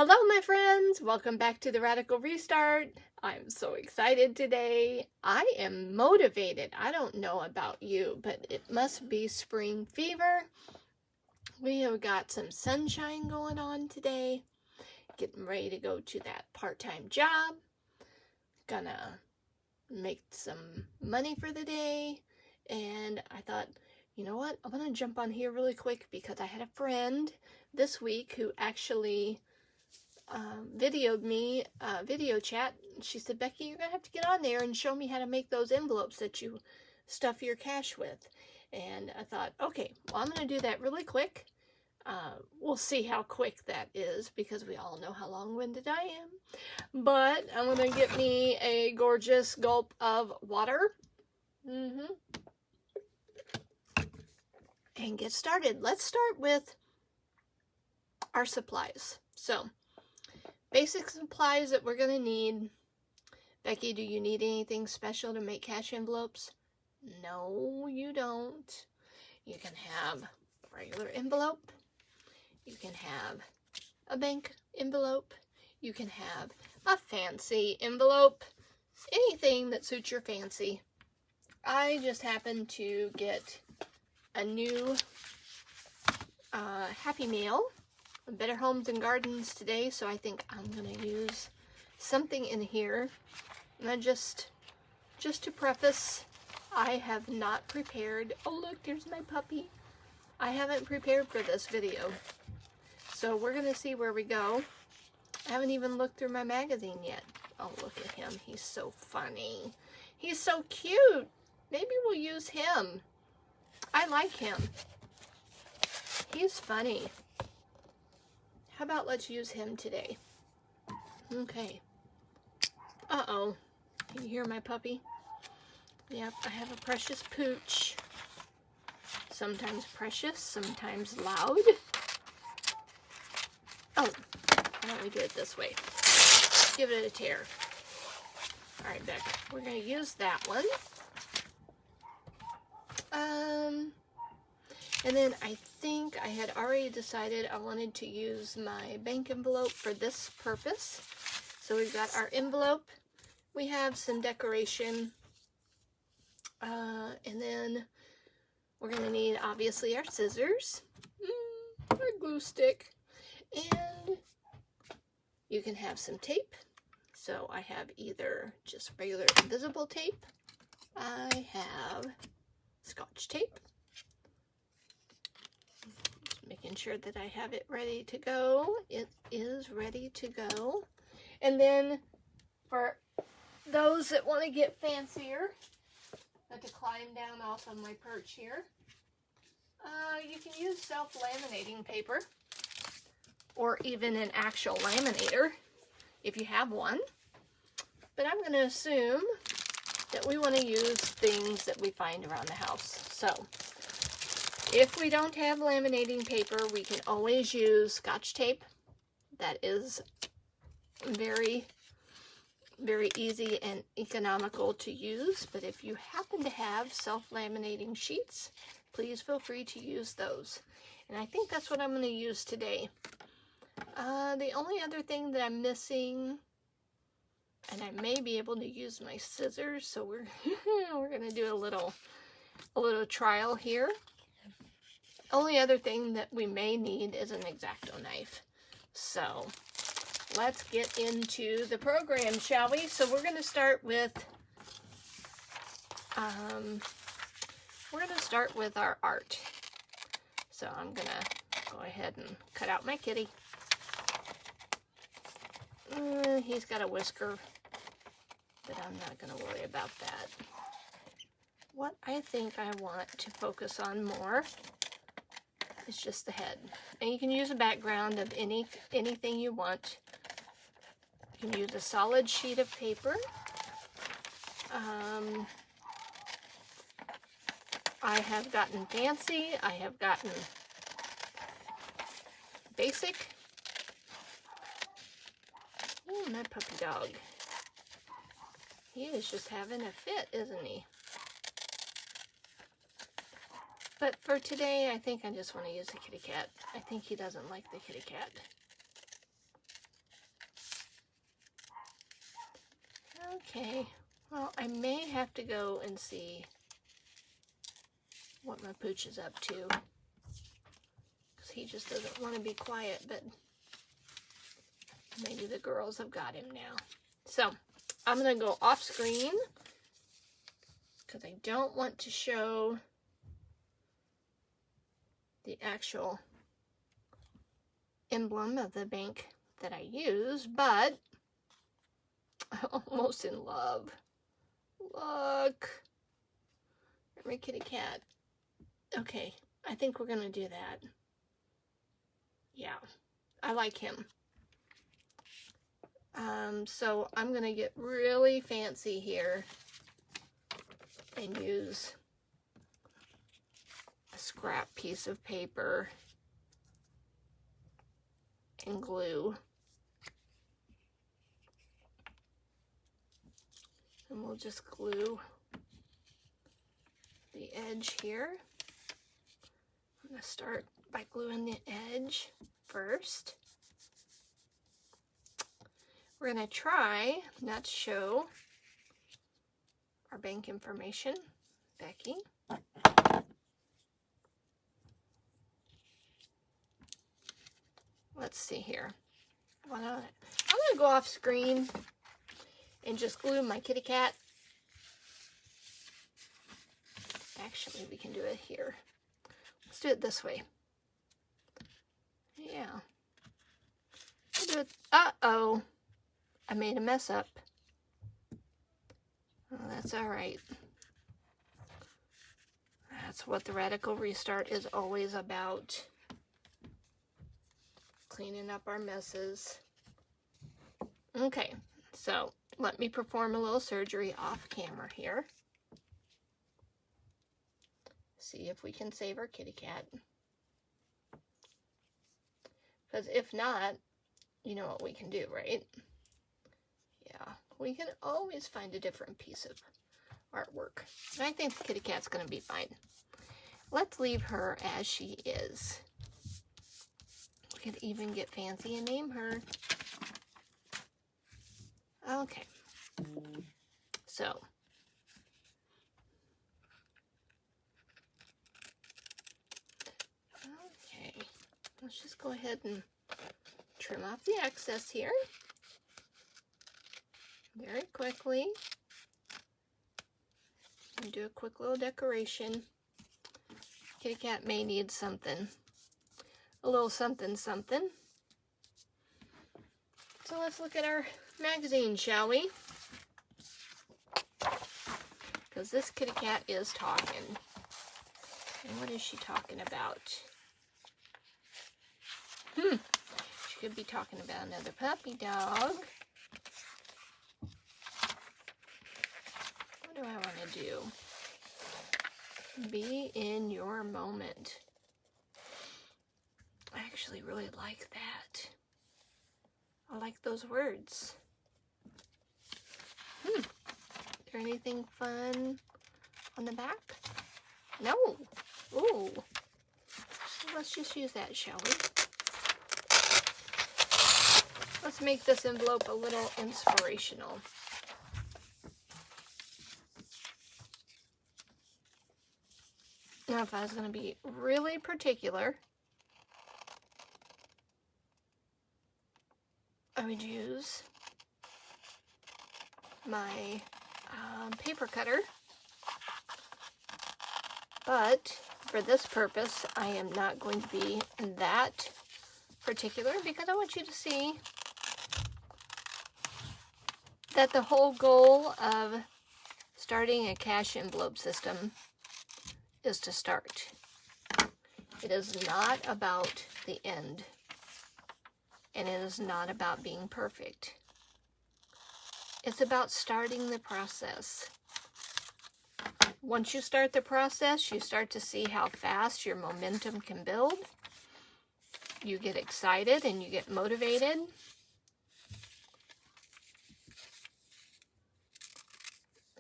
Hello, my friends. Welcome back to the Radical Restart. I'm so excited today. I am motivated. I don't know about you, but it must be spring fever. We have got some sunshine going on today. Getting ready to go to that part-time job. Gonna make some money for the day. And I thought, you know what? I'm gonna jump on here really quick because I had a friend this week who actually videoed me video chat. She said, Becky, you're gonna have to get on there and show me how to make those envelopes that you stuff your cash with. And I thought, okay, well, I'm gonna do that really quick. We'll see how quick that is because we all know how long-winded I am. But I'm gonna get me a gorgeous gulp of water and get started. Let's start with our supplies. So basic supplies that we're going to need. Becky, do you need anything special to make cash envelopes? No, you don't. You can have a regular envelope. You can have a bank envelope. You can have a fancy envelope. Anything that suits your fancy. I just happened to get a new Happy Meal. Better Homes and Gardens today, so I think I'm going to use something in here. And just to preface, I have not prepared. Oh, look, there's my puppy. I haven't prepared for this video. So we're going to see where we go. I haven't even looked through my magazine yet. Oh, look at him. He's so funny. He's so cute. Maybe we'll use him. I like him. He's funny. How about let's use him today? Okay. Uh-oh. Can you hear my puppy? Yep, I have a precious pooch. Sometimes precious, sometimes loud. Oh, why don't we do it this way? Give it a tear. All right, Beck, we're going to use that one. And then I think I had already decided I wanted to use my bank envelope for this purpose. So we've got our envelope. We have some decoration. And then we're going to need, obviously, our scissors. Our glue stick. And you can have some tape. So I have either just regular invisible tape. I have Scotch tape. Making sure that I have it ready to go. It is ready to go. And then for those that want to get fancier, I have to climb down off of my perch here. You can use self-laminating paper or even an actual laminator if you have one. But I'm going to assume that we want to use things that we find around the house. So if we don't have laminating paper, we can always use Scotch tape. That is very, very easy and economical to use. But if you happen to have self-laminating sheets, please feel free to use those. And I think that's what I'm going to use today. The only other thing that I'm missing, and I may be able to use my scissors, so we're we're going to do a little trial here. Only other thing that we may need is an X-Acto knife. So let's get into the program, shall we? So we're going to start with our art. So I'm going to go ahead and cut out my kitty. He's got a whisker, but I'm not going to worry about that. What I think I want to focus on more is just the head. And you can use a background of anything you want. You can use a solid sheet of paper. I have gotten fancy. I have gotten basic. Oh, my puppy dog. He is just having a fit, isn't he? But for today, I think I just want to use the kitty cat. I think he doesn't like the kitty cat. Okay, well, I may have to go and see what my pooch is up to, because he just doesn't want to be quiet, but maybe the girls have got him now. So I'm going to go off screen because I don't want to show the actual emblem of the bank that I use, but I'm almost in love. Look. My kitty cat. Okay, I think we're going to do that. Yeah, I like him. So I'm going to get really fancy here and use a scrap piece of paper and glue. And we'll just glue the edge here. I'm going to start by gluing the edge first. We're going to try not to show our bank information, Becky. Let's see here. I'm going to go off screen and just glue my kitty cat. Actually, we can do it here. Let's do it this way. Yeah. I'll do it. Uh-oh. I made a mess up. Oh, that's all right. That's what the Radical Restart is always about. Cleaning up our messes. Okay, so let me perform a little surgery off camera here. See if we can save our kitty cat. Because if not, you know what we can do, right? Yeah, we can always find a different piece of artwork. And I think the kitty cat's going to be fine. Let's leave her as she is. We could even get fancy and name her. Okay. So. Okay. Let's just go ahead and trim off the excess here. Very quickly. And do a quick little decoration. Kitty cat may need something. A little something something. So let's look at our magazine, shall we? Because this kitty cat is talking. And what is she talking about? She could be talking about another puppy dog. What do I want to do? Be in your moment. I actually really like that. I like those words. Is there anything fun on the back? No. Ooh. Let's just use that, shall we? Let's make this envelope a little inspirational. Now, if I was going to be really particular, I would use my paper cutter. But for this purpose, I am not going to be that particular because I want you to see that the whole goal of starting a cash envelope system is to start. It is not about the end, and it is not about being perfect. It's about starting the process. Once you start the process, you start to see how fast your momentum can build. You get excited and you get motivated.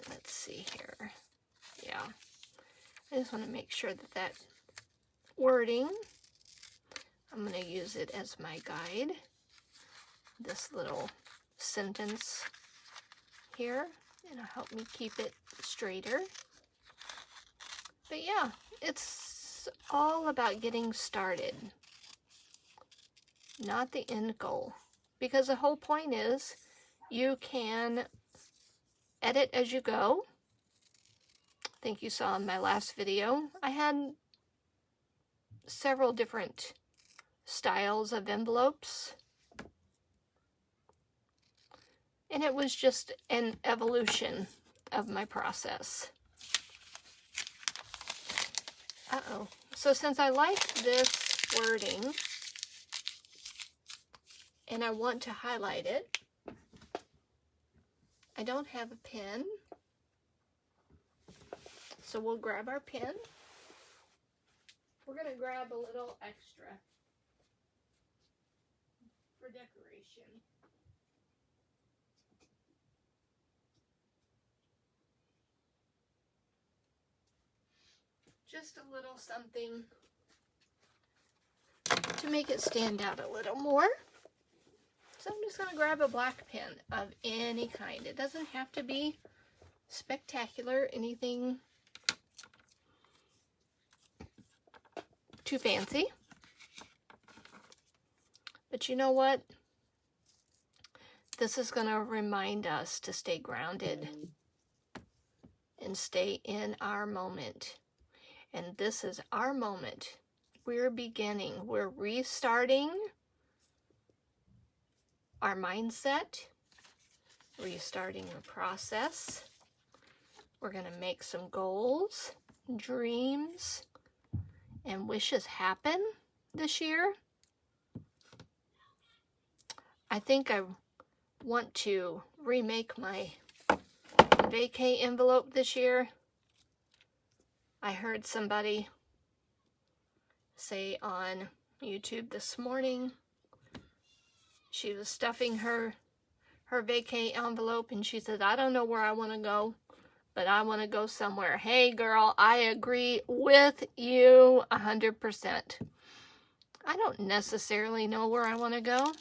Let's see here. Yeah. I just want to make sure that that wording, I'm going to use it as my guide. This little sentence here. It'll help me keep it straighter. But yeah, it's all about getting started, not the end goal. Because the whole point is you can edit as you go. I think you saw in my last video, I had several different styles of envelopes. And it was just an evolution of my process. Uh-oh. So since I like this wording, and I want to highlight it, I don't have a pen. So we'll grab our pen. We're going to grab a little extra for decoration. Just a little something to make it stand out a little more. So I'm just going to grab a black pen of any kind. It doesn't have to be spectacular, anything too fancy. But you know what? This is going to remind us to stay grounded and stay in our moment. And this is our moment. We're beginning. We're restarting our mindset, restarting the process. We're going to make some goals, dreams, and wishes happen this year. I think I want to remake my vacay envelope this year. I heard somebody say on YouTube this morning, she was stuffing her vacay envelope and she said, I don't know where I want to go, but I want to go somewhere. Hey girl, I agree with you 100%. I don't necessarily know where I want to go.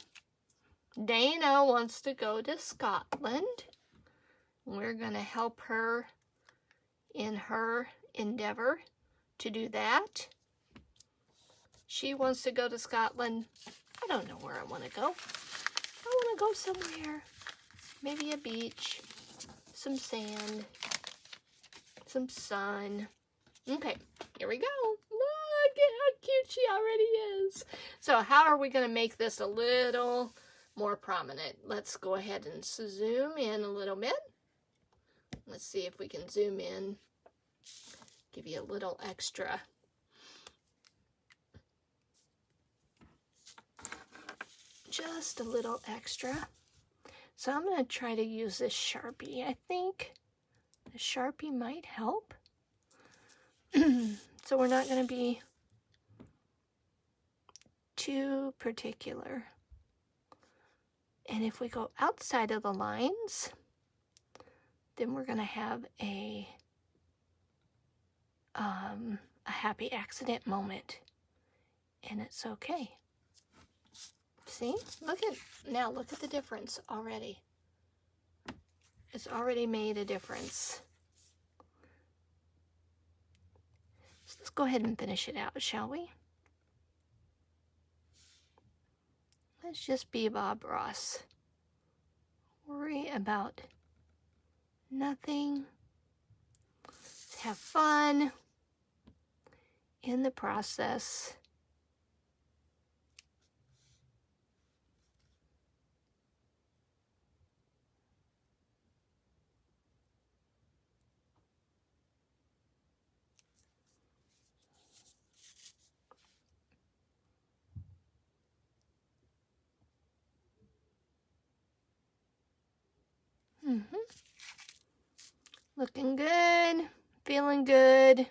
Dana wants to go to Scotland. We're going to help her in her endeavor to do that. She wants to go to Scotland. I don't know where I want to go. I want to go somewhere. Maybe a beach, some sand, some sun. Okay, here we go. Look at how cute she already is. So how are we going to make this a little more prominent? Let's go ahead and zoom in a little bit. Let's see if we can zoom in. Give you a little extra. Just a little extra. So I'm going to try to use this Sharpie. I think the Sharpie might help. So we're not going to be too particular. And if we go outside of the lines, then we're going to have a happy accident moment. And it's okay. See? Look at the difference already. It's already made a difference. So let's go ahead and finish it out, shall we? Let's just be Bob Ross. Worry about nothing. Let's have fun in the process. Looking good, feeling good.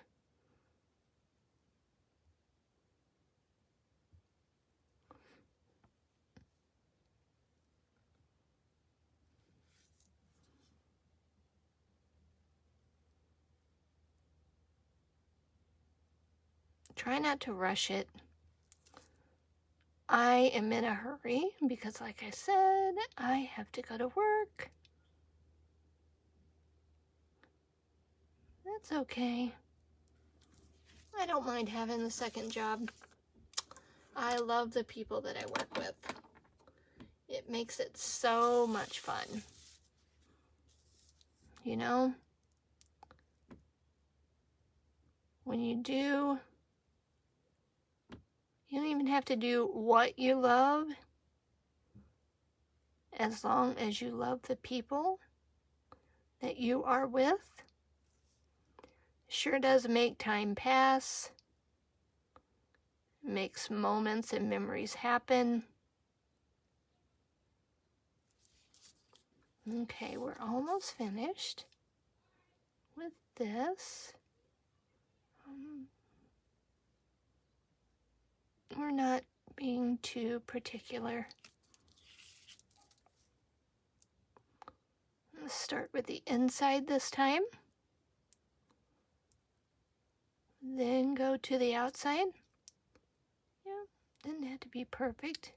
Try not to rush it. I am in a hurry because, like I said, I have to go to work. That's okay. I don't mind having the second job. I love the people that I work with. It makes it so much fun. You know? When you do, you don't even have to do what you love, as long as you love the people that you are with. Sure does make time pass, makes moments and memories happen. Okay, we're almost finished with this. We're not being too particular. Let's start with the inside this time. Then go to the outside. Yeah, didn't have to be perfect.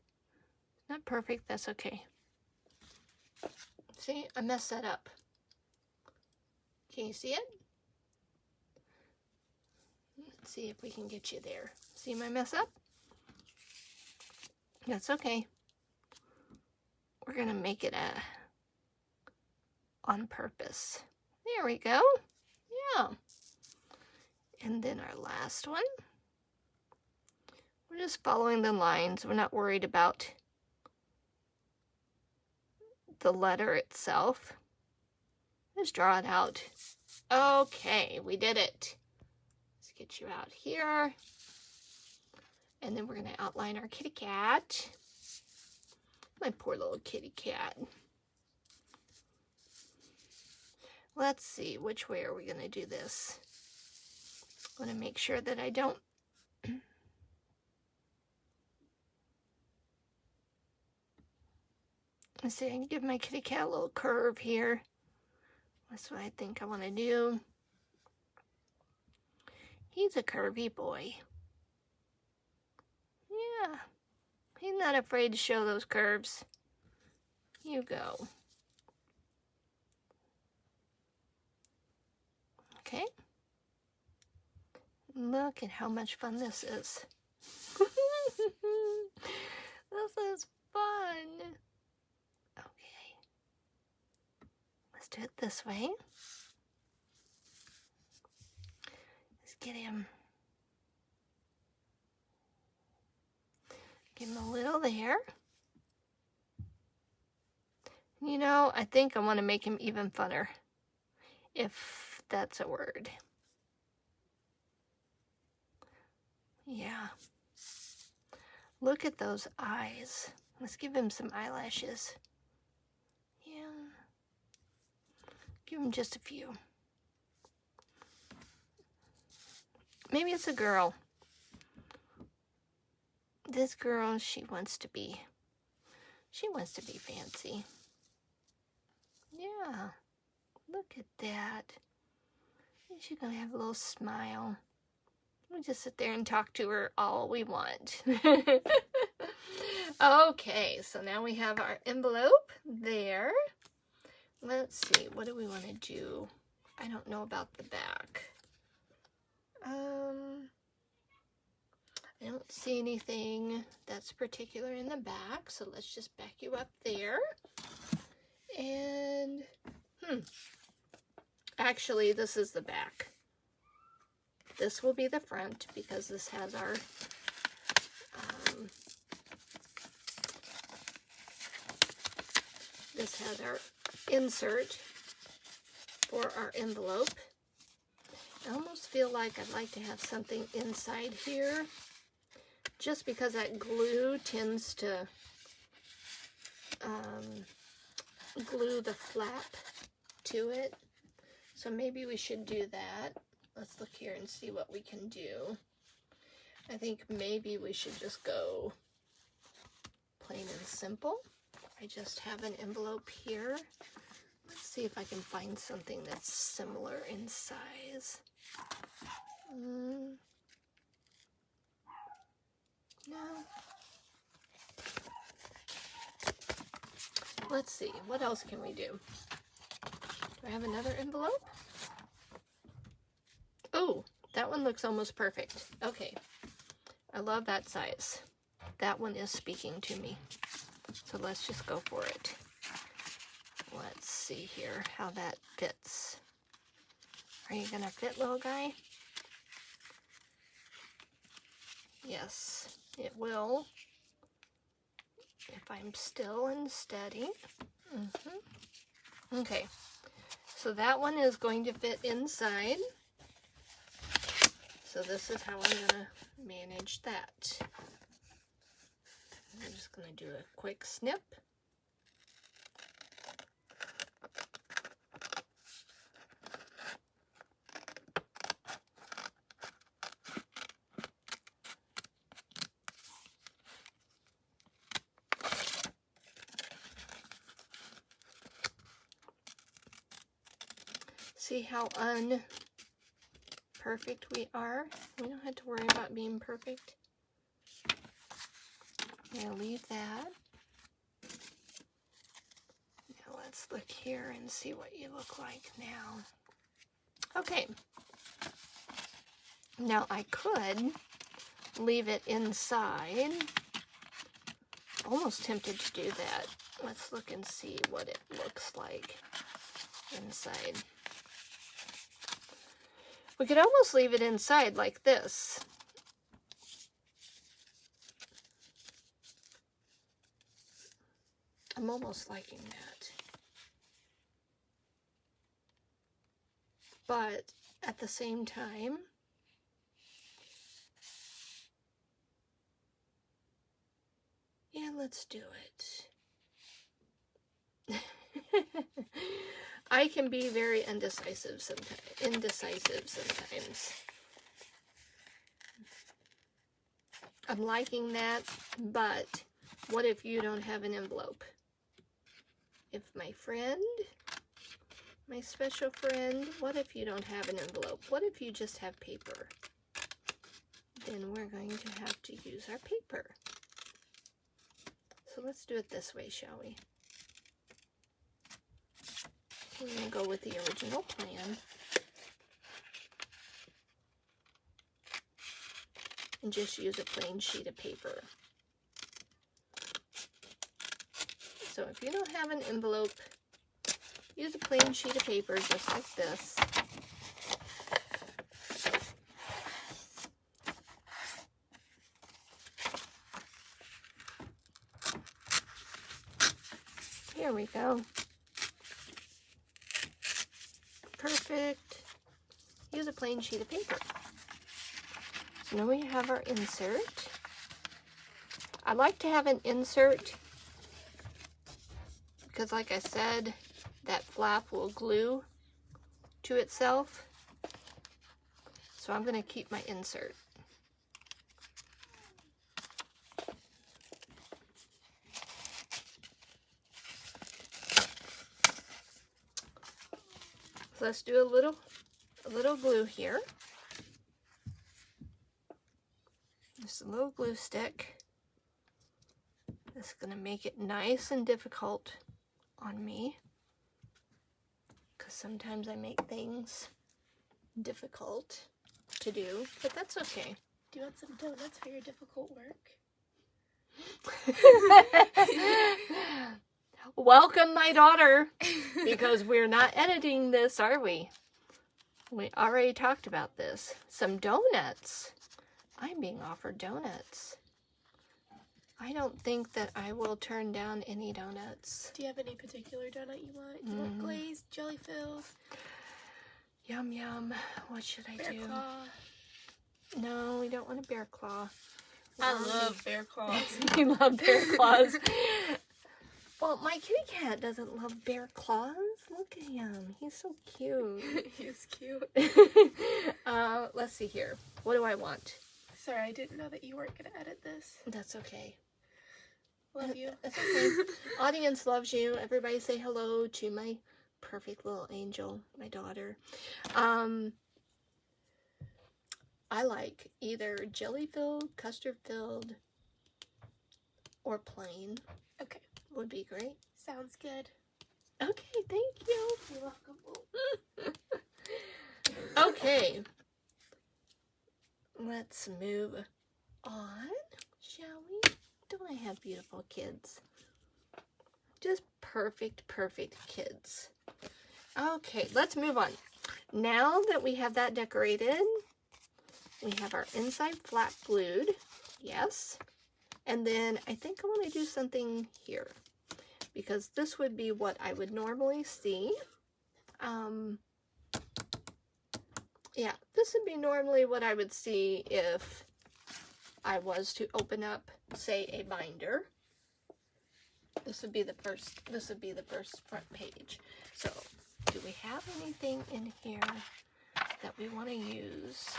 Not perfect, that's okay. See, I messed that up. Can you see it? Let's see if we can get you there. See my mess up? That's okay. We're gonna make it on purpose. There we go. Yeah. And then our last one. We're just following the lines. We're not worried about the letter itself. Just draw it out. Okay, we did it. Let's get you out here. And then we're going to outline our kitty cat. My poor little kitty cat. Let's see, which way are we going to do this? I want to make sure that I don't let's see, I can give my kitty cat a little curve here. That's what I think I want to do. He's a curvy boy. Yeah, he's not afraid to show those curves. You go. Okay. Look at how much fun this is. This is fun. Okay. Let's do it this way. Let's get him. Give him a little there. You know, I think I want to make him even funner, if that's a word. Yeah. Look at those eyes. Let's give him some eyelashes. Yeah. Give him just a few. Maybe it's a girl. This girl, she wants to be fancy. Yeah. Look at that. She's gonna have a little smile. We'll just sit there and talk to her all we want. Okay, so now we have our envelope there. Let's see, what do we want to do? I don't know about the back. I don't see anything that's particular in the back, so let's just back you up there. And, actually, this is the back. This will be the front because this has our insert for our envelope. I almost feel like I'd like to have something inside here, just because that glue tends to glue the flap to it. So maybe we should do that. Let's look here and see what we can do. I think maybe we should just go plain and simple. I just have an envelope here. Let's see if I can find something that's similar in size. No. Let's see, what else can we do? Do I have another envelope? Oh, that one looks almost perfect. Okay. I love that size. That one is speaking to me. So let's just go for it. Let's see here how that fits. Are you gonna fit, little guy? Yes, it will. If I'm still and steady. Okay, so that one is going to fit inside. So this is how I'm gonna manage that. I'm just gonna do a quick snip. See how unperfect we are? We don't have to worry about being perfect. I'm gonna leave that. Now let's look here and see what you look like now. Okay. Now I could leave it inside. Almost tempted to do that. Let's look and see what it looks like inside. We could almost leave it inside like this. I'm almost liking that. But at the same time, yeah, let's do it. I can be very indecisive sometimes. I'm liking that, but what if you don't have an envelope? If my friend, my special friend, what if you don't have an envelope? What if you just have paper? Then we're going to have to use our paper. So let's do it this way, shall we? We're going to go with the original plan. And just use a plain sheet of paper. So if you don't have an envelope, use a plain sheet of paper just like this. Here we go. Perfect. Use a plain sheet of paper. So now we have our insert. I like to have an insert because, like I said, that flap will glue to itself. So I'm going to keep my insert. So let's do a little glue here. Just a little glue stick. This is going to make it nice and difficult on me, because sometimes I make things difficult to do, but that's okay. Do you want some donuts for your difficult work? Welcome, my daughter, because we're not editing this, are we? We already talked about this. Some donuts. I'm being offered donuts. I don't think that I will turn down any donuts. Do you have any particular donut you want? Do you want glazed, jelly filled? Yum, yum. What should I do? Bear claw. No, we don't want a bear claw. I love bear claws. You love bear claws. Well, my kitty cat doesn't love bear claws. Look at him. He's so cute. He's cute. Let's see here. What do I want? Sorry, I didn't know that you weren't going to edit this. That's okay. Love you. That's okay. Audience loves you. Everybody say hello to my perfect little angel, my daughter. I like either jelly-filled, custard-filled, or plain. Okay. Would be great. Sounds good. Okay, thank you. You're welcome. Okay. let's move on, shall we? Don't I have beautiful kids? Just perfect, perfect kids. Okay, let's move on. Now that we have that decorated, we have our inside flat glued. Yes. And then I think I want to do something here, because this would be what I would normally see. Yeah, this would be normally what I would see if I was to open up, say, a binder. This would be the first front page. So, do we have anything in here that we want to use?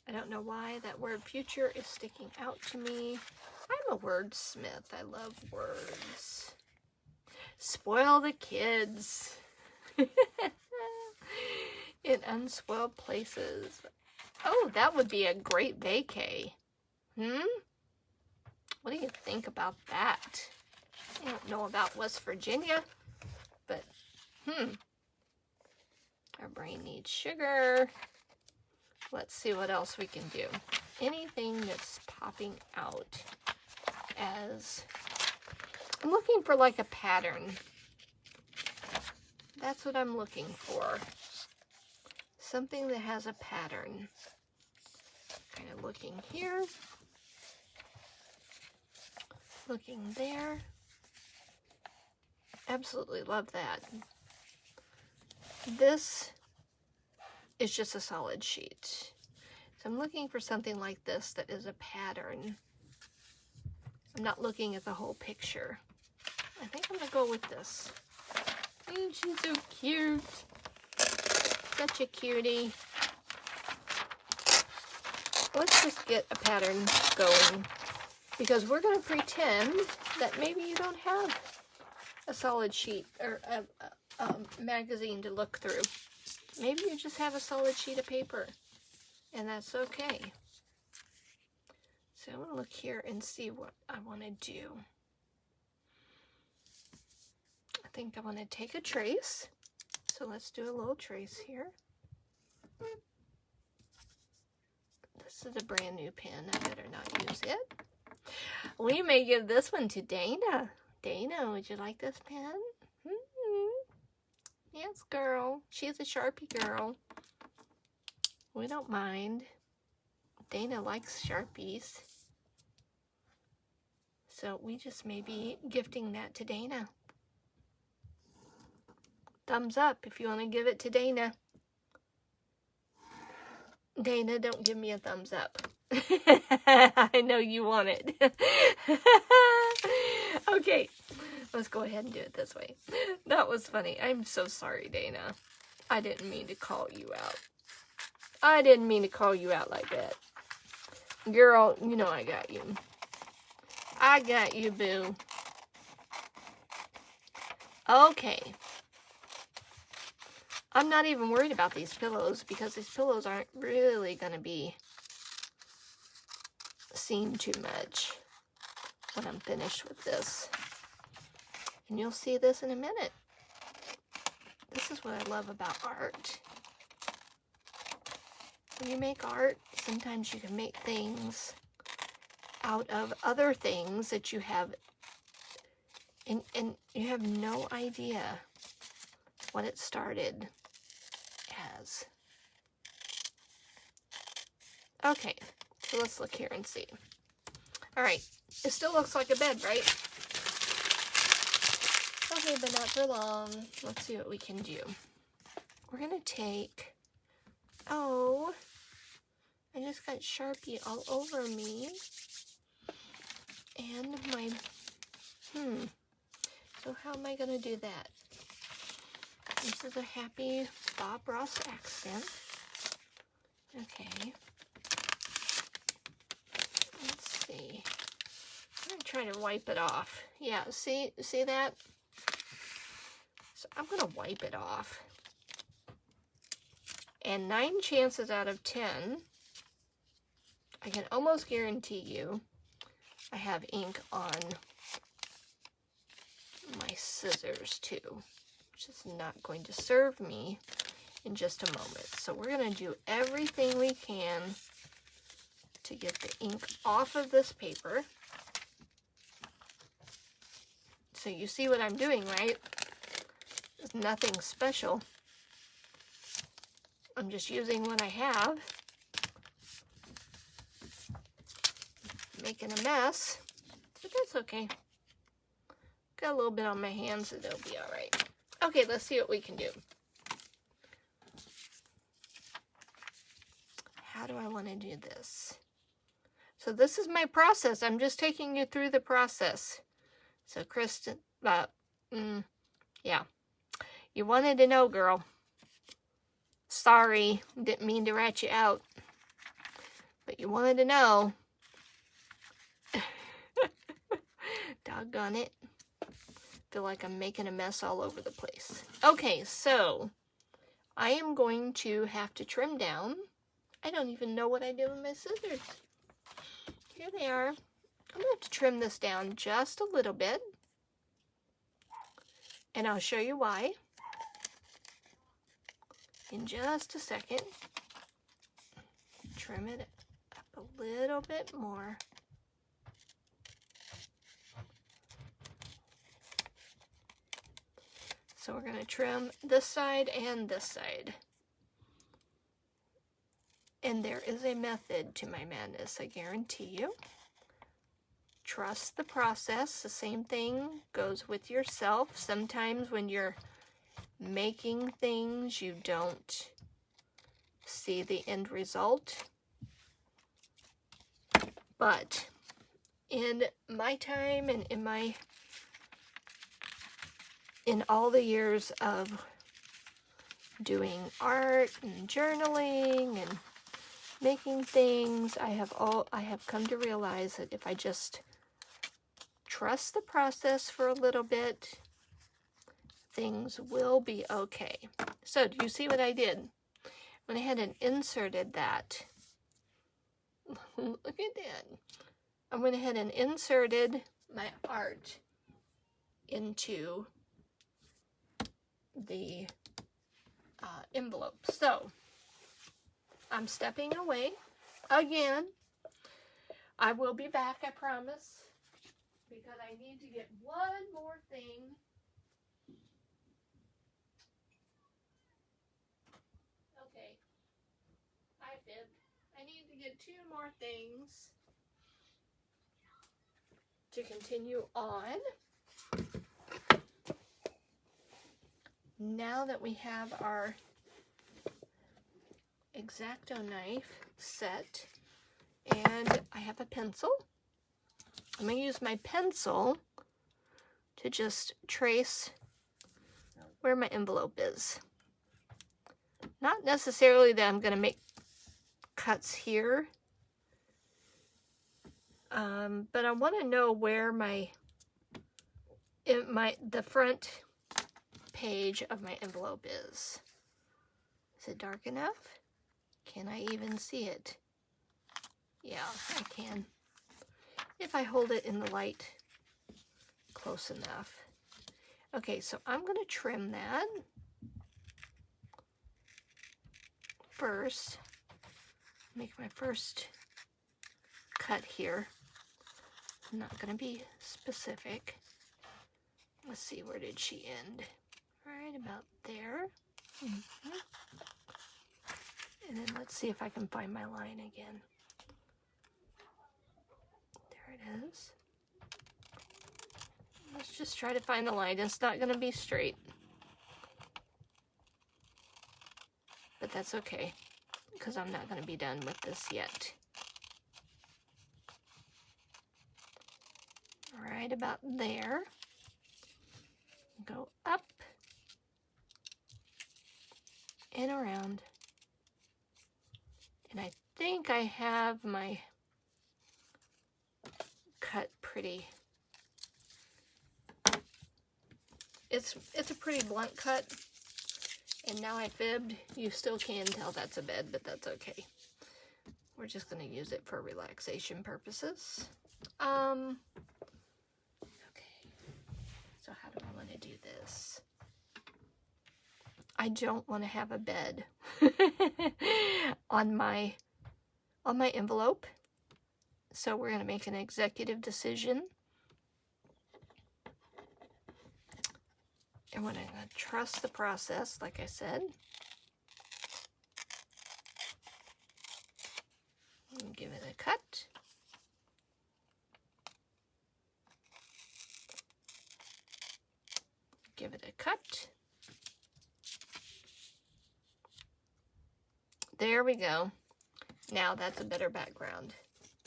I don't know why that word future is sticking out to me. I'm a wordsmith. I love words. Spoil the kids. In unspoiled places. Oh, that would be a great vacay. What do you think about that? I don't know about West Virginia, but our brain needs sugar. Let's see what else we can do. Anything that's popping out as... I'm looking for like a pattern. That's what I'm looking for. Something that has a pattern. Kind of looking here. Looking there. Absolutely love that. This is just a solid sheet. So I'm looking for something like this that is a pattern. I'm not looking at the whole picture. I think I'm gonna go with this. She's so cute. Such a cutie. Let's just get a pattern going, because we're going to pretend that maybe you don't have a solid sheet or a magazine to look through. Maybe you just have a solid sheet of paper, and that's okay. So I'm going to look here and see what I want to do. I think I want to take a trace. So let's do a little trace here. This is a brand new pen. I better not use it. We may give this one to Dana. Dana, would you like this pen? Yes, girl. She's a Sharpie girl. We don't mind. Dana likes Sharpies. So we just may be gifting that to Dana. Thumbs up if you want to give it to Dana. Dana, don't give me a thumbs up. I know you want it. Okay, let's go ahead and do it this way. That was funny. I'm so sorry, Dana. I didn't mean to call you out. I didn't mean to call you out like that. Girl, you know I got you. I got you, boo. Okay. I'm not even worried about these pillows, because these pillows aren't really going to be seen too much when I'm finished with this. And you'll see this in a minute. This is what I love about art. When you make art, sometimes you can make things out of other things that you have, and you have no idea what it started as. Okay, so let's look here and see. All right, it still looks like a bed, right? Okay, but not for long. Let's see what we can do. We're gonna take, oh, I just got Sharpie all over me. And my, so how am I gonna do that? This is a happy Bob Ross accent. Okay. Let's see. I'm gonna try to wipe it off. Yeah, see that? So I'm gonna wipe it off. And 9 chances out of 10, I can almost guarantee you, I have ink on my scissors too, which is not going to serve me in just a moment. So we're going to do everything we can to get the ink off of this paper. So you see what I'm doing, right? It's nothing special. I'm just using what I have. Making a mess, but that's okay. Got a little bit on my hands, and it'll be all right. Okay, let's see what we can do. How do I want to do this? So this is my process. I'm just taking you through the process. So Kristen, yeah, you wanted to know, girl. Sorry, didn't mean to rat you out, but you wanted to know. Doggone it. Feel like I'm making a mess all over the place. Okay, so I am going to have to trim down. I don't even know what I did with my scissors. Here they are. I'm going to have to trim this down just a little bit. And I'll show you why in just a second. Trim it up a little bit more. So we're going to trim this side and this side. And there is a method to my madness, I guarantee you. Trust the process. The same thing goes with yourself. Sometimes when you're making things, you don't see the end result. But in my time and in all the years of doing art and journaling and making things, I have come to realize that if I just trust the process for a little bit, things will be okay. So do you see what I did? Went ahead and inserted that. Look at that. I went ahead and inserted my art into the envelope. So I'm stepping away again. I will be back, I promise, because I need to get one more thing. Okay, I fibbed. I need to get two more things to continue on. Now that we have our X-Acto knife set and I have a pencil, I'm going to use my pencil to just trace where my envelope is. Not necessarily that I'm going to make cuts here, but I want to know where the front page of my envelope is. Is it dark enough? Can I even see it? Yeah, I can. If I hold it in the light close enough. Okay, so I'm going to trim that first. Make my first cut here. I'm not going to be specific. Let's see, where did she end? Right about there. And then let's see if I can find my line again. There it is. Let's just try to find the line. It's not going to be straight. But that's okay, because I'm not going to be done with this yet. Right about there. Go up and around. And I think I have my cut pretty. It's a pretty blunt cut. And now I fibbed. You still can tell that's a bed, but that's okay. We're just going to use it for relaxation purposes. Okay. So how do I want to do this? I don't want to have a bed on my envelope. So we're going to make an executive decision. And we're going to trust the process, like I said. And give it a cut. Give it a cut. There we go. Now that's a better background.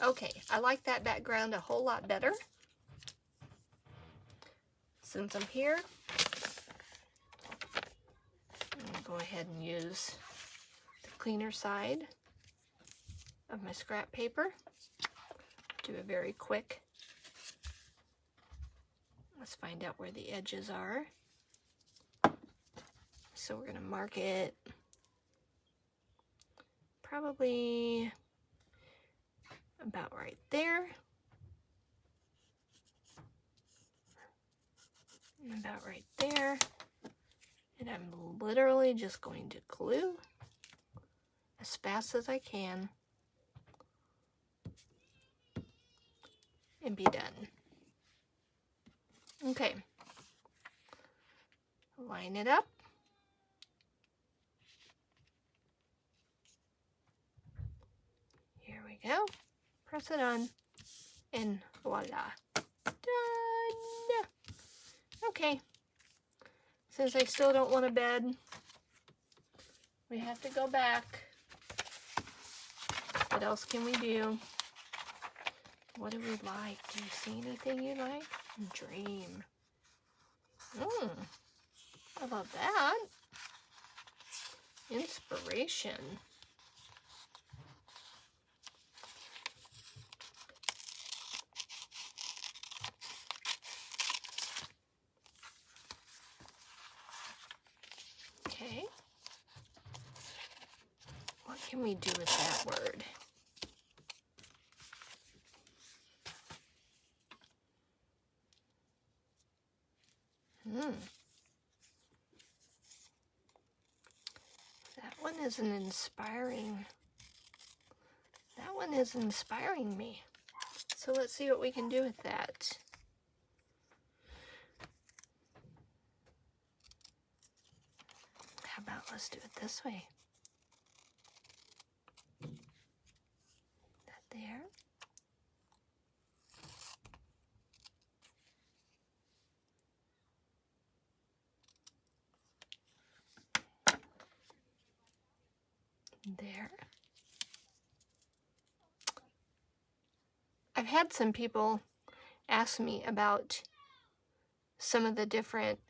Okay, I like that background a whole lot better. Since I'm here, I'm going to go ahead and use the cleaner side of my scrap paper. Do a very quick. Let's find out where the edges are. So we're going to mark it probably about right there. And about right there. And I'm literally just going to glue as fast as I can and be done. Okay. Line it up. Here we go. Press it on and voila. Done. Okay. Since I still don't want a bed, we have to go back. What else can we do? What do we like? Do you see anything you like? Dream. I love that. Inspiration. Okay. What can we do with that word? That one isn't inspiring. That one is inspiring me. So let's see what we can do with that. How about let's do it this way. That there. There. I've had some people ask me about some of the different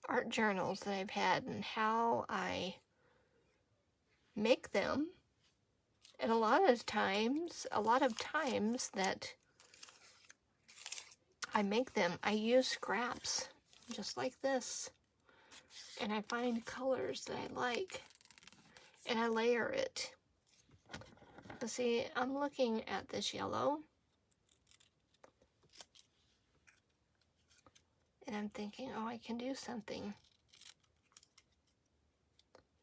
art journals that I've had and how I make them. And a lot of times that I make them, I use scraps just like this. And I find colors that I like and I layer it. But see, I'm looking at this yellow and I'm thinking, oh, I can do something.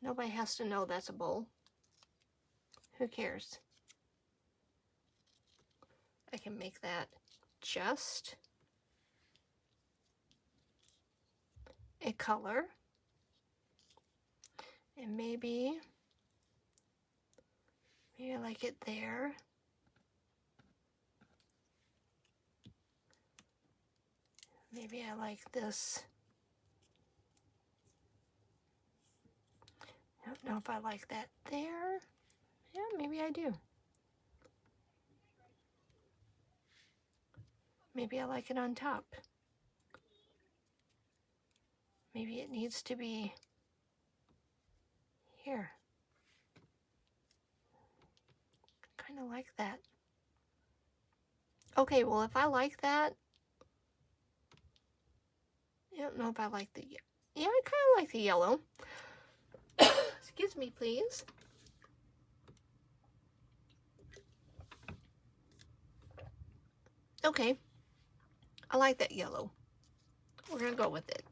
Nobody has to know that's a bowl. Who cares? I can make that just a color. And maybe I like it there. Maybe I like this. I don't know if I like that there. Yeah, maybe I do. Maybe I like it on top. Maybe it needs to be here. Kind of like that. Okay, well, if I like that, I don't know if I like the, yeah, I kind of like the yellow. Excuse me, please. Okay. I like that yellow. We're gonna go with it.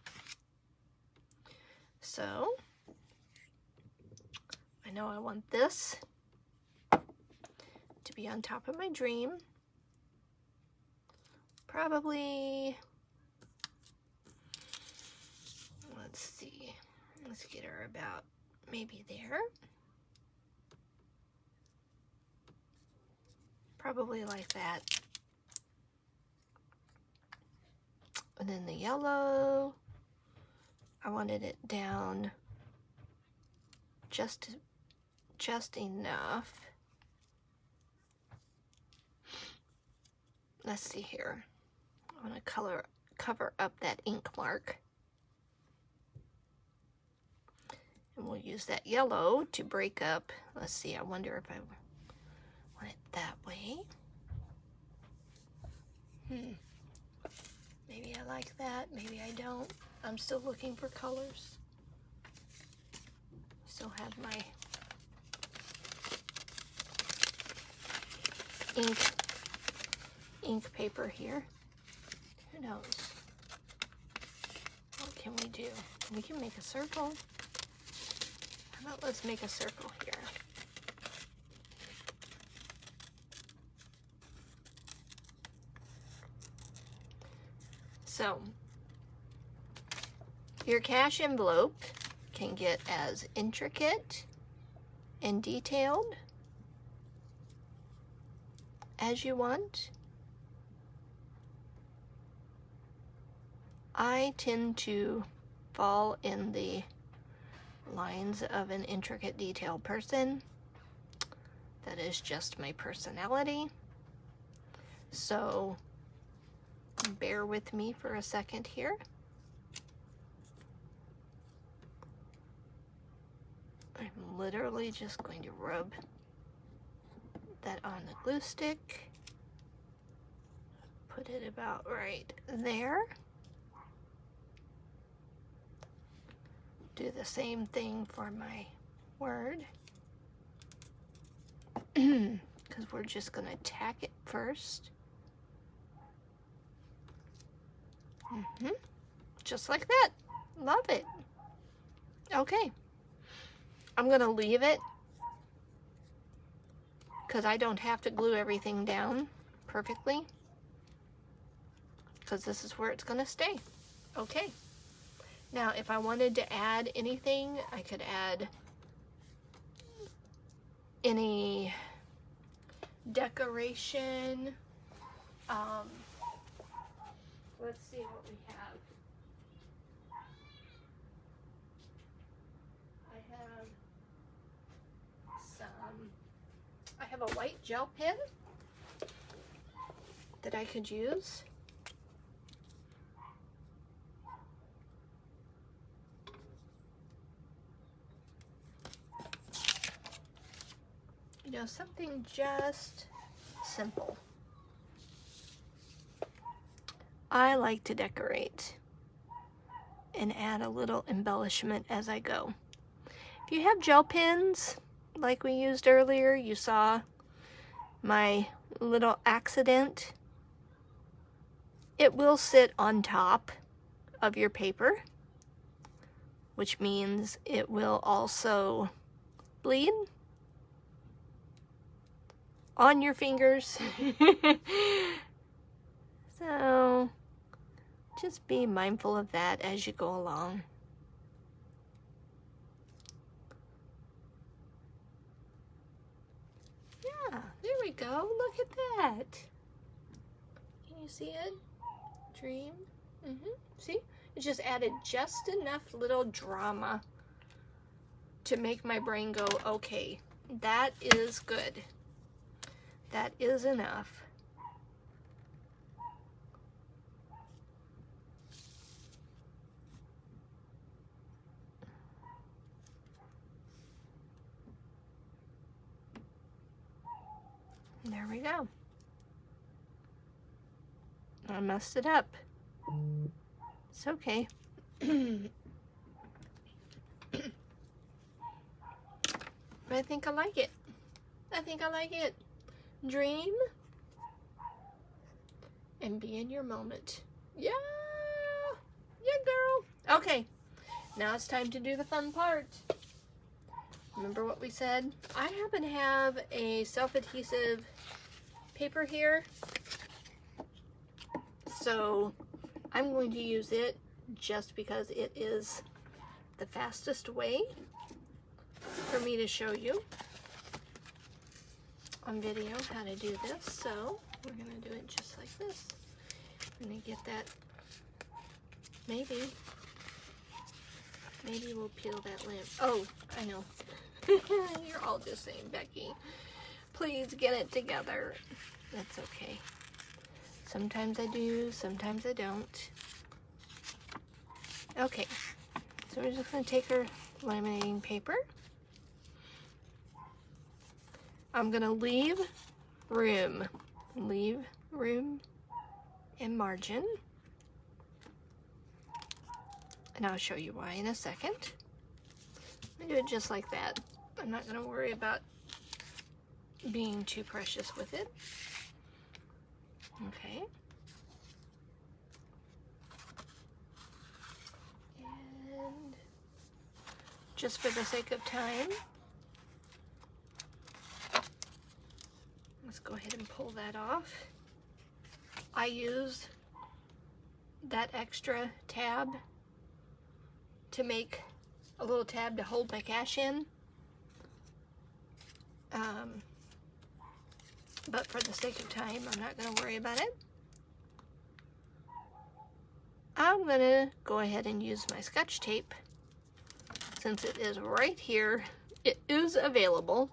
So, I know I want this to be on top of my dream. Probably, let's see, let's get her about maybe there. Probably like that. And then the yellow, I wanted it down just enough. Let's see here. I want to cover up that ink mark. And we'll use that yellow to break up. Let's see, I wonder if I want it that way. Maybe I like that, maybe I don't. I'm still looking for colors. Still have my ink paper here. Who knows? What can we do? We can make a circle. How about let's make a circle here? So, your cash envelope can get as intricate and detailed as you want. I tend to fall in the lines of an intricate detail person. That is just my personality. So bear with me for a second here. I'm literally just going to rub that on the glue stick. Put it about right there. Do the same thing for my word. Because we're just going to tack it first. Just like that. Love it. Okay. I'm going to leave it because I don't have to glue everything down perfectly, because this is where it's going to stay. Okay. Now, if I wanted to add anything, I could add any decoration. Let's see what we have. I have a white gel pen that I could use. You know, something just simple. I like to decorate and add a little embellishment as I go. If you have gel pens like we used earlier, you saw my little accident. It will sit on top of your paper, which means it will also bleed on your fingers. So just be mindful of that as you go along. Yeah, there we go. Look at that. Can you see it? Dream. See? It just added just enough little drama to make my brain go, okay, that is good. That is enough. There we go. I messed it up. It's okay. But I think I like it. I think I like it. Dream and be in your moment. Yeah. Yeah, girl. Okay. Now it's time to do the fun part. Remember what we said? I happen to have a self-adhesive paper here. So I'm going to use it just because it is the fastest way for me to show you on video how to do this. So we're going to do it just like this. I'm going to get that. Maybe we'll peel that lamp. Oh, I know. You're all just saying, Becky, please get it together. That's okay. Sometimes I do, sometimes I don't. Okay, so we're just going to take our laminating paper. I'm going to leave room and margin. And I'll show you why in a second. I'm going to do it just like that. I'm not going to worry about being too precious with it. Okay. And just for the sake of time, let's go ahead and pull that off. I use that extra tab to make a little tab to hold my cash in. But for the sake of time, I'm not going to worry about it. I'm going to go ahead and use my Scotch tape. Since it is right here, it is available.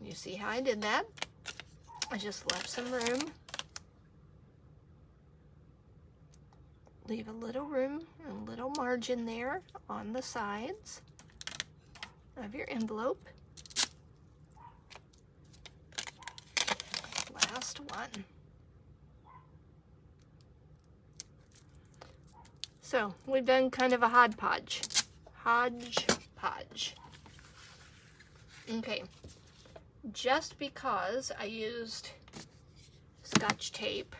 You see how I did that? I just left some room. Leave a little room and a little margin there on the sides of your envelope. Last one. So we've done kind of a hodgepodge. Okay. Just because I used Scotch tape,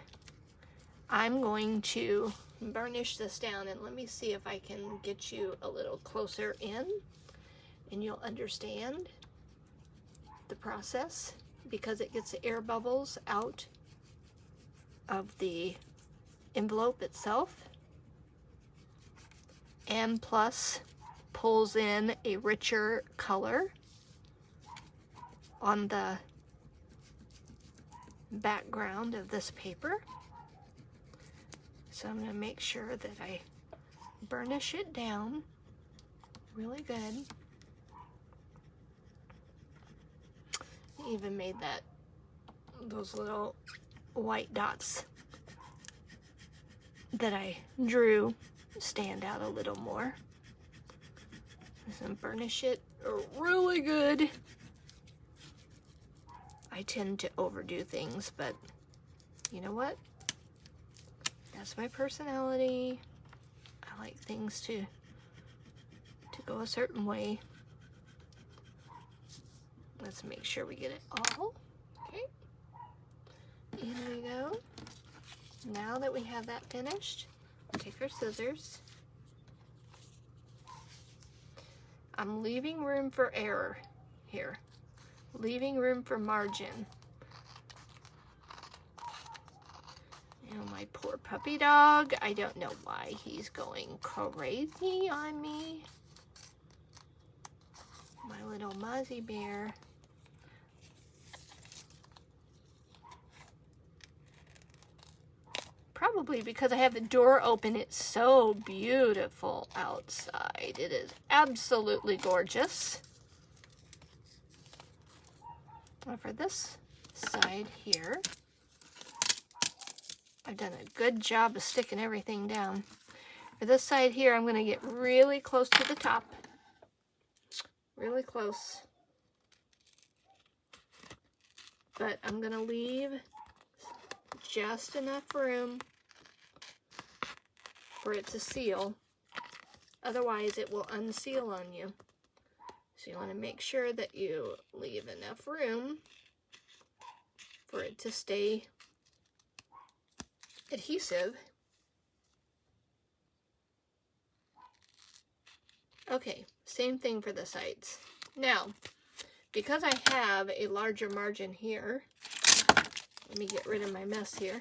I'm going to burnish this down, and let me see if I can get you a little closer in and you'll understand the process, because it gets the air bubbles out of the envelope itself, and plus pulls in a richer color on the background of this paper. So I'm going to make sure that I burnish it down really good. I even made those little white dots that I drew stand out a little more. So burnish it really good. I tend to overdo things, but you know what? That's my personality. I like things to go a certain way. Let's make sure we get it all. Okay. In we go. Now that we have that finished, take our scissors. I'm leaving room for error here. Leaving room for margin. You know, my poor puppy dog. I don't know why he's going crazy on me. My little Muzzy bear. Probably because I have the door open. It's so beautiful outside. It is absolutely gorgeous. Now for this side here, I've done a good job of sticking everything down. For this side here, I'm going to get really close to the top. Really close. But I'm going to leave just enough room for it to seal. Otherwise, it will unseal on you. So you want to make sure that you leave enough room for it to stay adhesive. Okay, same thing for the sides. Now, because I have a larger margin here, let me get rid of my mess here.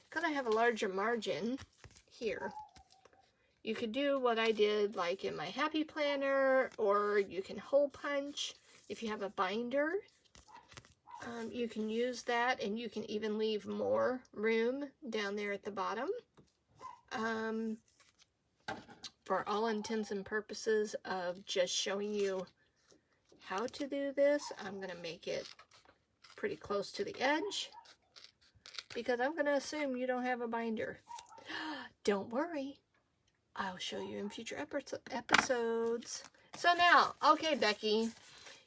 Because I have a larger margin here, you could do what I did like in my Happy Planner, or you can hole punch. If you have a binder, you can use that, and you can even leave more room down there at the bottom. For all intents and purposes of just showing you how to do this, I'm going to make it pretty close to the edge, because I'm going to assume you don't have a binder. Don't worry, I'll show you in future episodes. So now, okay, Becky,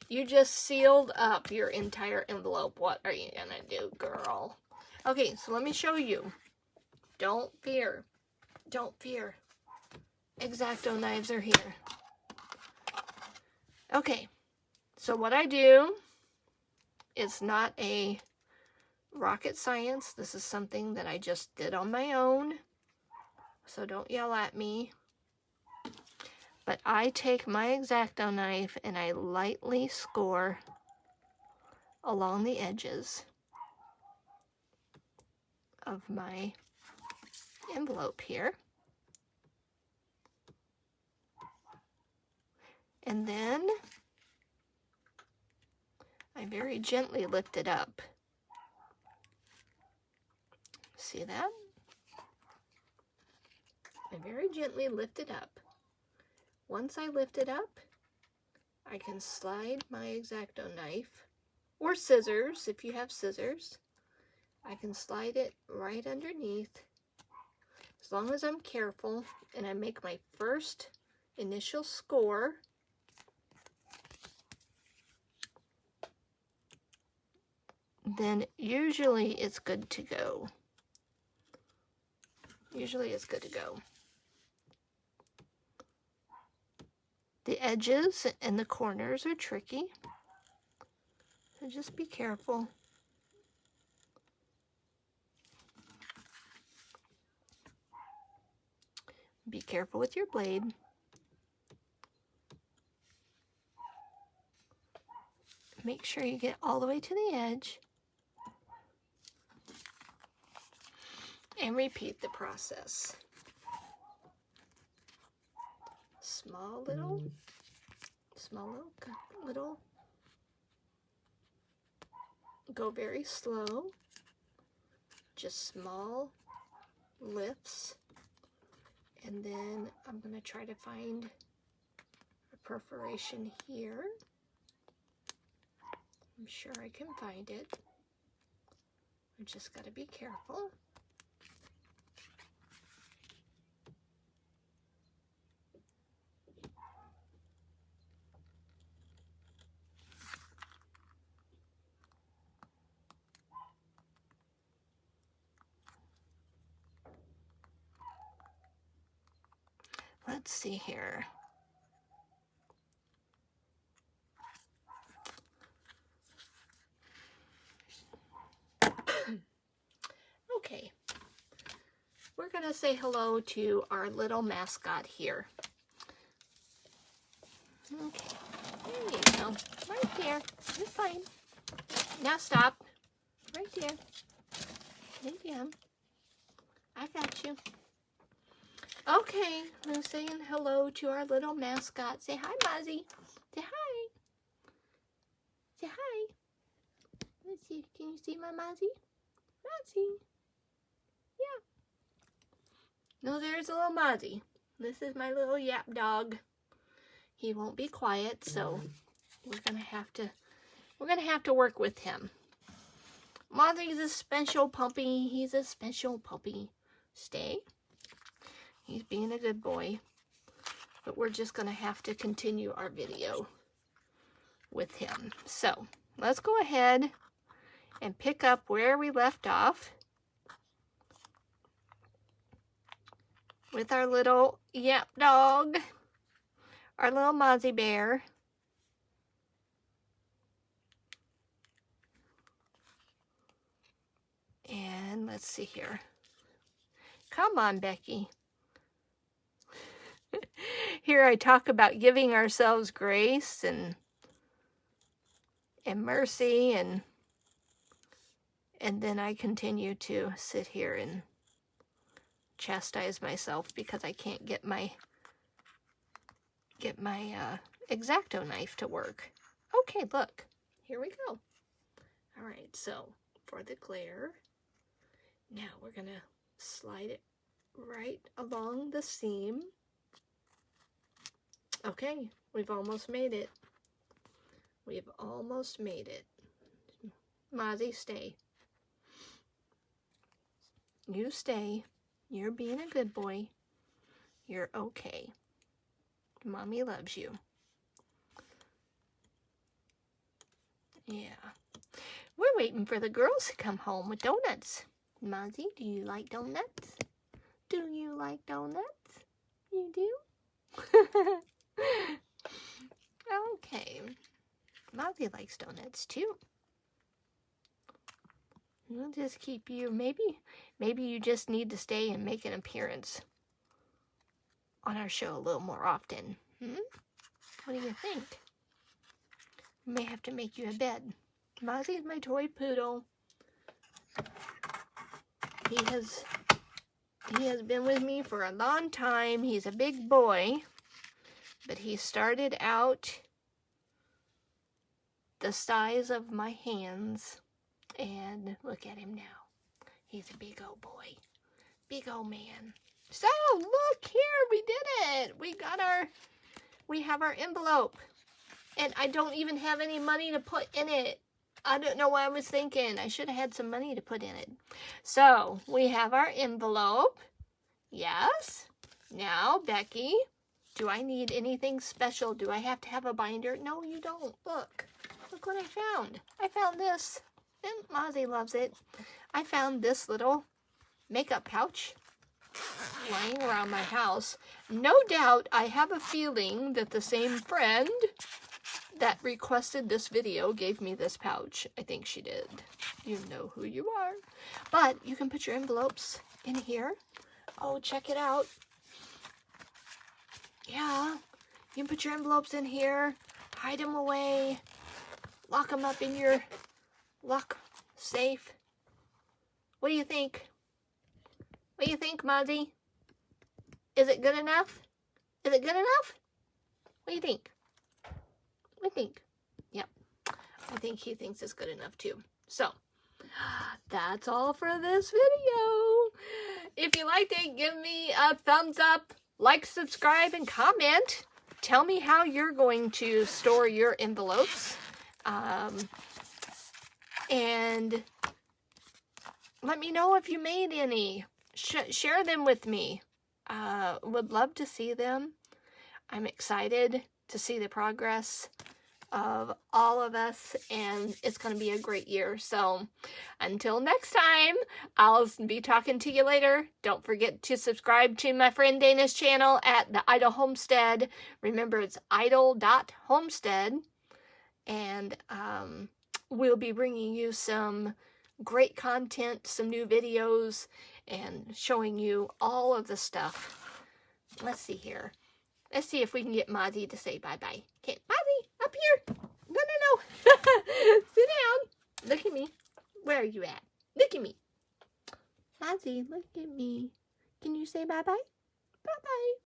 you just sealed up your entire envelope. What are you going to do, girl? Okay, so let me show you. Don't fear. Don't fear. X-Acto knives are here. Okay, so what I do, it's not a rocket science. This is something that I just did on my own, so don't yell at me. But I take my X-Acto knife and I lightly score along the edges of my envelope here. And then I very gently lift it up. See that? I very gently lift it up. Once I lift it up, I can slide my X-Acto knife, or scissors if you have scissors. I can slide it right underneath, as long as I'm careful and I make my first initial score. Then usually it's good to go. Usually it's good to go. The edges and the corners are tricky, so just be careful. Be careful with your blade. Make sure you get all the way to the edge. And repeat the process. Small little. Go very slow. Just small lifts. And then I'm going to try to find a perforation here. I'm sure I can find it. I just got to be careful. Let's see here. Okay. We're going to say hello to our little mascot here. Okay. There you go. Right there. You're fine. Now stop. Right there. Lay down. I got you. Okay, I'm saying hello to our little mascot. Say hi, Mozzie. Say hi. Say hi. Let's see. Can you see my Mozzie? Mozzie. Yeah. No, there's a little Mozzie. This is my little yap dog. He won't be quiet, so we're gonna have to work with him. Mozzie's a special puppy. He's a special puppy. Stay. He's being a good boy. But we're just going to have to continue our video with him. So, let's go ahead and pick up where we left off with our little yap dog, our little Mozzie bear. And let's see here. Come on, Becky. Here I talk about giving ourselves grace and mercy, and then I continue to sit here and chastise myself because I can't get my X-Acto knife to work. Okay, look. Here we go. All right, so for the glare, now we're going to slide it right along the seam. Okay, we've almost made it. We've almost made it. Mozzie, stay. You stay. You're being a good boy. You're okay. Mommy loves you. Yeah. We're waiting for the girls to come home with donuts. Mozzie, do you like donuts? Do you like donuts? You do? Okay. Mozzie likes donuts too. We'll just keep you, maybe you just need to stay and make an appearance on our show a little more often. What do you think? We may have to make you a bed. Mozzie's my toy poodle. He has been with me for a long time. He's a big boy, but he started out the size of my hands, and look at him now. He's a big old boy, big old man. So look here, we did it. We have our envelope, and I don't even have any money to put in it. I don't know what I was thinking. I should have had some money to put in it. So we have our envelope. Yes. Now, Becky, do I need anything special? Do I have to have a binder? No, you don't. Look what I found. I found this, and Mozzie loves it. I found this little makeup pouch lying around my house. No doubt, I have a feeling that the same friend that requested this video gave me this pouch. I think she did. You know who you are. But you can put your envelopes in here. Oh, check it out. Yeah, you can put your envelopes in here, hide them away, lock them up in your lock safe. What do you think? What do you think, Mozzie? Is it good enough? Is it good enough? What do you think? I think. Yep. I think he thinks it's good enough too. So, that's all for this video. If you liked it, give me a thumbs up, like, subscribe, and comment. Tell me how you're going to store your envelopes. And let me know if you made any. Share them with me. Would love to see them. I'm excited to see the progress of all of us, and it's going to be a great year. So until next time, I'll be talking to you later. Don't forget to subscribe to my friend Dana's channel at the Idle Homestead. Remember, it's idle.homestead, and we'll be bringing you some great content, some new videos, and showing you all of the stuff. Let's see here. Let's see if we can get Mozzie to say bye-bye. Okay, Mozzie, up here. No. Sit down. Look at me. Where are you at? Look at me. Mozzie, look at me. Can you say bye-bye? Bye-bye.